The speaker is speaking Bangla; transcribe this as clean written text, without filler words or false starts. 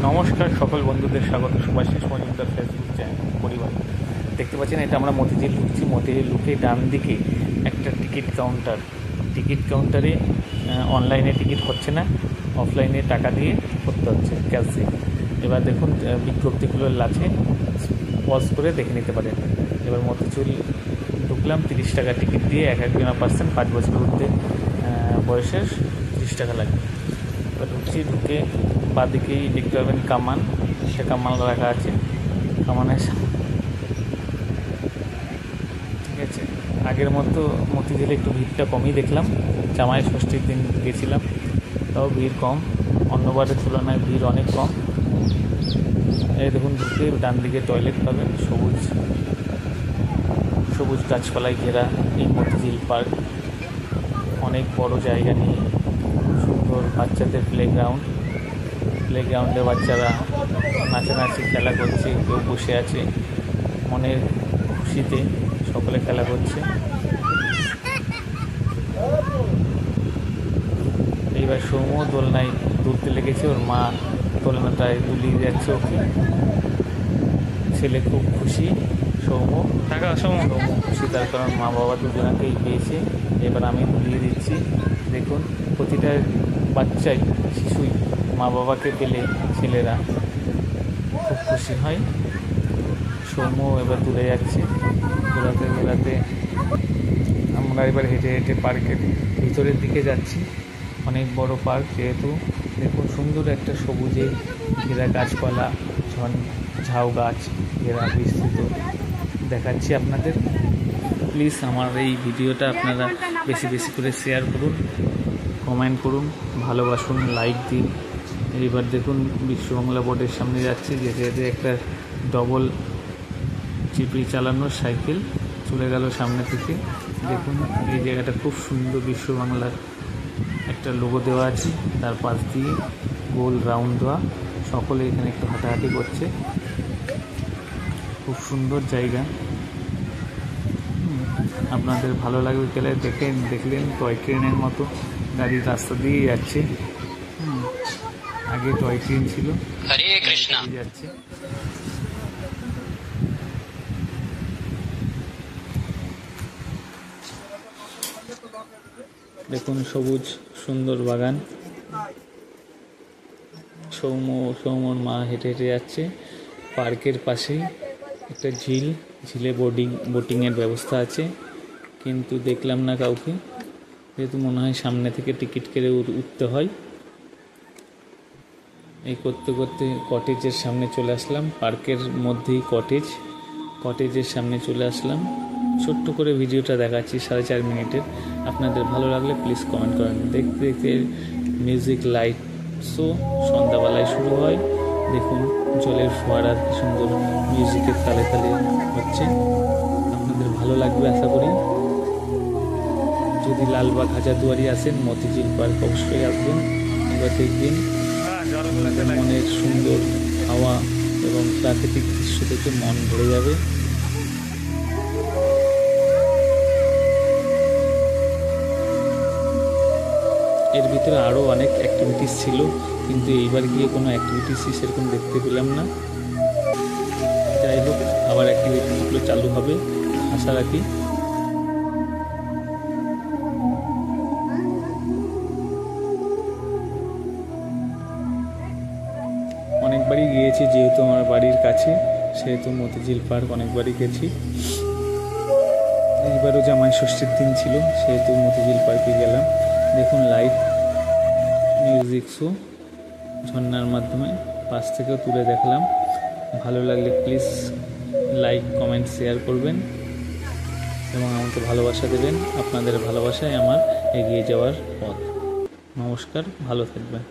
নমস্কার সকল বন্ধুদের স্বাগত শুভাশিস মজুমদার ফেসবুক চ্যানেল পরিবার। দেখতে পাচ্ছেন এটা আমরা মতিঝিল ঢুকছি। মতিঝিল ঢুকে ডান দিকে একটা টিকিট কাউন্টারে অনলাইনে টিকিট হচ্ছে না, অফলাইনে টাকা দিয়ে করতে হচ্ছে ক্যাশ দিয়ে। এবার দেখুন বিজ্ঞপ্তিগুলো আছে, পজ করে দেখে নিতে পারেন। এবার মতিঝিল ঢুকলাম, 30 টাকা টিকিট দিয়ে একজনা পার্সন 5 বছর ঊর্ধ্বে বয়সের 30 টাকা লাগবে। এবার ঢুকে বাদিকেই দেখতে পাবেন কামান, সে কামান রাখা আছে কামানের সামনে। ঠিক আছে, আগের মতো মতিঝিলে একটু ভিড়টা কমই দেখলাম। জামাই ষষ্ঠীর দিন গেছিলাম, তাও ভিড় কম, অন্যবারের তুলনায় ভিড় অনেক কম। এই দেখুন ঢুকে ডান দিকে টয়লেট পাবেন, সবুজ গাছপালায় ঘেরা এই মতিঝিল পার্ক। অনেক বড় জায়গা নিয়ে সুন্দর বাচ্চাদের প্লেগ্রাউন্ডে বাচ্চারা নাচানাচি খেলা করছে, কেউ বসে আছে মনের খুশিতে, সকলে খেলা করছে। এইবার সৌম্য দোলনায় দুলতে লেগেছে, ওর মা দোলনাটায় দুলিয়ে যাচ্ছে ওকে। ছেলে খুব খুশি, সৌম্য খুশি, তার কারণ মা বাবা দুজনাকেই পেয়েছে। এবার আমি দুলিয়ে দিচ্ছি। দেখুন প্রতিটা বাচ্চাই, শিশুই মা বাবাকে পেলে ছেলেরা খুব খুশি হয়। সৌম্য এবার দূরে যাচ্ছে, ঘোরাতে আমরা এবার হেঁটে হেঁটে পার্কের ভিতরের দিকে যাচ্ছি। অনেক বড় পার্ক যেহেতু। দেখুন সুন্দর একটা সবুজে ঘেরা গাছপালা, ঝাউ গাছ ঘেরা বিস্তৃত দেখাচ্ছি আপনাদের। প্লিজ আমার এই ভিডিওটা আপনারা বেশি বেশি করে শেয়ার করুন, কমেন্ট করুন, ভালোবাসুন, লাইক দিন। এইবার দেখুন বিশ্ববাংলা বোর্ডের সামনে যাচ্ছি, যেতে একটা ডবল চিপড়ি চালানোর সাইকেল চলে গেল সামনে থেকে। দেখুন এই জায়গাটা খুব সুন্দর, বিশ্ববাংলার একটা লোগো দেওয়া আছে, তার পাশ দিয়ে গোল রাউন্ড দেওয়া। সকলে এখানে একটু হাঁটাহাঁটি করছে, খুব সুন্দর জায়গা। আপনাদের ভালো লাগবে গেলে দেখলেন টয় ট্রেনের মতো গাড়ি রাস্তা দিয়ে যাচ্ছে। আগে টয় ট্রেন ছিল, হরে কৃষ্ণ যাচ্ছে। দেখুন সবুজ সুন্দর বাগান। সৌম্যর মা হেঁটে হেঁটে যাচ্ছে। পার্কের পাশেই একটা ঝিলে বোটিংয়ের ব্যবস্থা আছে, কিন্তু দেখলাম না কাউকে, যেহেতু মনে হয় সামনে থেকে টিকিট কেটে উঠতে হয়। এই করতে করতে কটেজের সামনে চলে আসলাম। পার্কের মধ্যেই কটেজের সামনে চলে আসলাম। ছোট্ট করে ভিডিওটা দেখাচ্ছি 4.5 মিনিটের। আপনাদের ভালো লাগলে প্লিজ কমেন্ট করেন। দেখতে দেখতে মিউজিক লাইট শো সন্ধ্যাবেলায় শুরু হয়। দেখুন জলের ফোয়ারা কি সুন্দর মিউজিকের তালে তালে হচ্ছে। আপনাদের ভালো লাগবে আশা করি। যদি লালবাগ হাজারদুয়ারি আসেন, মতিঝিল পার্ক অবশ্যই আসবেন। এবার দেখবেন আপনাদের মনের সুন্দর হাওয়া এবং প্রাকৃতিক দৃশ্য দেখে মন ভরে যাবে। এর ভিতরে আরও অনেক অ্যাক্টিভিটিস ছিল, কিন্তু এইবার গিয়ে কোনো অ্যাক্টিভিটিসই সেরকম দেখতে পেলাম না। যাই হোক, আবার অ্যাক্টিভিটিসগুলো চালু হবে আশা রাখি। অনেকবারই গিয়েছি, যেহেতু আমার বাড়ির কাছে, সেহেতু মতিঝিল পার্ক অনেকবারই গেছি। এইবারও জামাই ষষ্ঠীর দিন ছিল, সেহেতু মতিঝিল পার্কে গেলাম। দেখুন লাইট মিউজিক শো ঝর্ণার মাধ্যমে পাশ থেকেও তুলে দেখলাম। ভালো লাগলে প্লিজ লাইক, কমেন্ট, শেয়ার করবেন এবং আমাকে ভালোবাসা দেবেন। আপনাদের ভালোবাসায় আমার এগিয়ে যাওয়ার পথ। নমস্কার, ভালো থাকবেন।